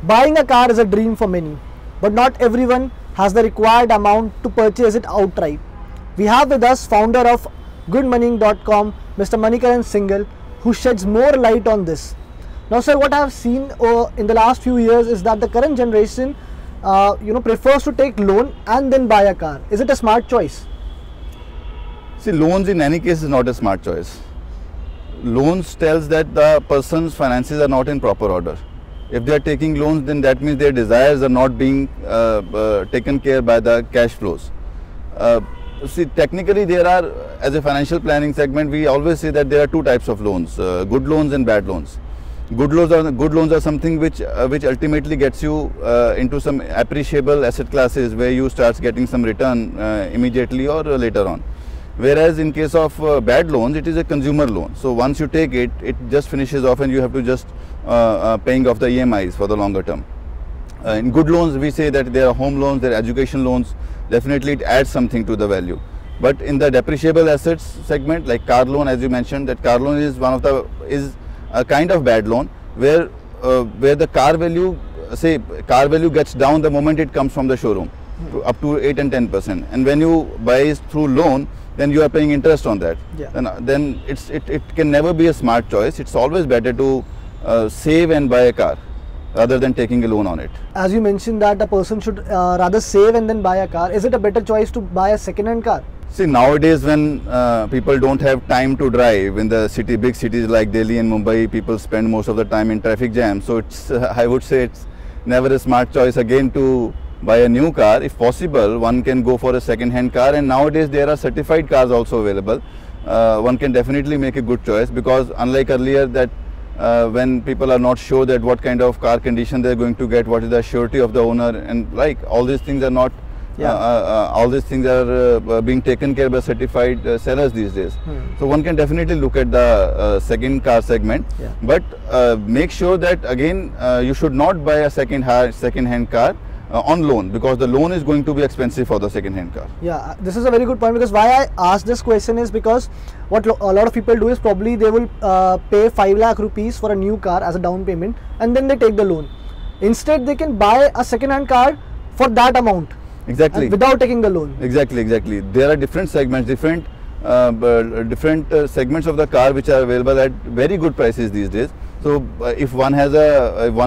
Buying a car is a dream for many, but not everyone has the required amount to purchase it outright. We have with us founder of goodmoney.com, Mr. Manikaran Singal, who sheds more light on this. Now sir, what I have seen in the last few years is that the current generation prefers to take loan and then buy a car. Is it a smart choice? See, loans in any case is not a smart choice. Loans tells that the person's finances are not in proper order. If they are taking loans, then that means their desires are not being taken care by the cash flows. See, technically there are, as a financial planning segment, we always say that there are two types of loans, good loans and bad loans. Good loans are something which ultimately gets you into some appreciable asset classes where you start getting some return immediately or later on. Whereas in case of bad loans, it is a consumer loan. So once you take it, it just finishes off and you have to just paying off the EMIs for the longer term. In good loans, we say that there are home loans, there are education loans. Definitely it adds something to the value. But in the depreciable assets segment, like car loan, as you mentioned, that car loan is is a kind of bad loan where the car value gets down the moment it comes from the showroom to up to 8 and 10%. And when you buy it through loan, then you are paying interest on that. Yeah. Then it can never be a smart choice. It's always better to save and buy a car rather than taking a loan on it. As you mentioned that a person should rather save and then buy a car, is it a better choice to buy a second-hand car? See, nowadays when people don't have time to drive in the big cities like Delhi and Mumbai, people spend most of the time in traffic jams. So it's, I would say it's never a smart choice again to buy a new car. If possible, one can go for a second-hand car, and nowadays there are certified cars also available. One can definitely make a good choice, because unlike earlier that when people are not sure that what kind of car condition they are going to get, what is the surety of the owner, and like all these things are not all these things are being taken care by certified sellers these days. So one can definitely look at the second car segment, but make sure that again you should not buy a second-hand car on loan, because the loan is going to be expensive for the second-hand car. Yeah, this is a very good point, because why I asked this question is because what a lot of people do is probably they will pay 5 lakh rupees for a new car as a down payment, and then they take the loan. Instead, they can buy a second-hand car for that amount. Exactly. Without taking the loan. Exactly. There are different segments, different segments of the car which are available at very good prices these days. So if one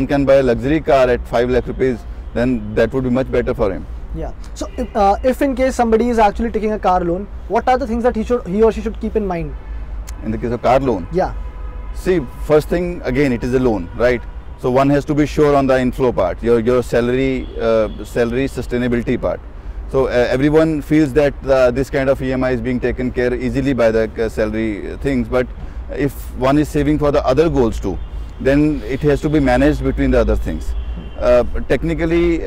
can buy a luxury car at 5 lakh rupees, then that would be much better for him. Yeah. So if in case somebody is actually taking a car loan, what are the things that he or she should keep in mind? In the case of car loan? Yeah. See, first thing, again, it is a loan, right? So one has to be sure on the inflow part, your salary sustainability part. So everyone feels that this kind of EMI is being taken care easily by the salary things, but if one is saving for the other goals too, then it has to be managed between the other things. Technically,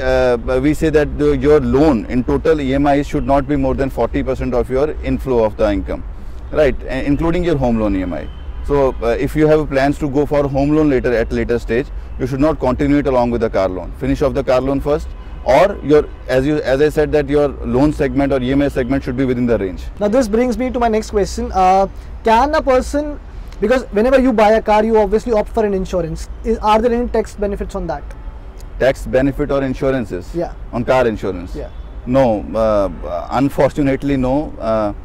we say that your loan in total EMI should not be more than 40% of your inflow of the income, right, including your home loan EMI. So if you have plans to go for home loan at later stage, you should not continue it along with the car loan. Finish off the car loan first, or as I said, that your loan segment or EMI segment should be within the range. Now this brings me to my next question. Can a person, because whenever you buy a car, you obviously opt for an insurance. Are there any tax benefits on that? Tax benefit or insurances? Yeah. On car insurance? Yeah. No, unfortunately no.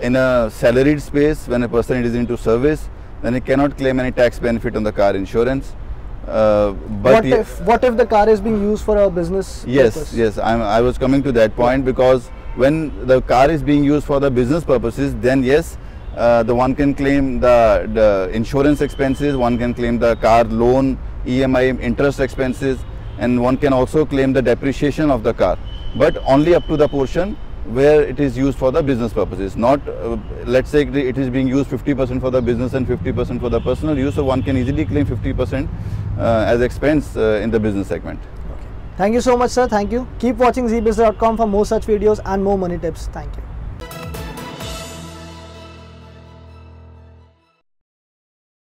In a salaried space, when a person is into service, then he cannot claim any tax benefit on the car insurance. But what if the car is being used for a business purpose? Yes, I was coming to that point, because when the car is being used for the business purposes, then yes, the one can claim the insurance expenses, one can claim the car loan, EMI, interest expenses, and one can also claim the depreciation of the car, but only up to the portion where it is used for the business purposes. Not let's say it is being used 50% for the business and 50% for the personal use, so one can easily claim 50% as expense in the business segment. Okay. Thank you so much, sir. Thank you. Keep watching zeebusiness.com for more such videos and more money tips. Thank you.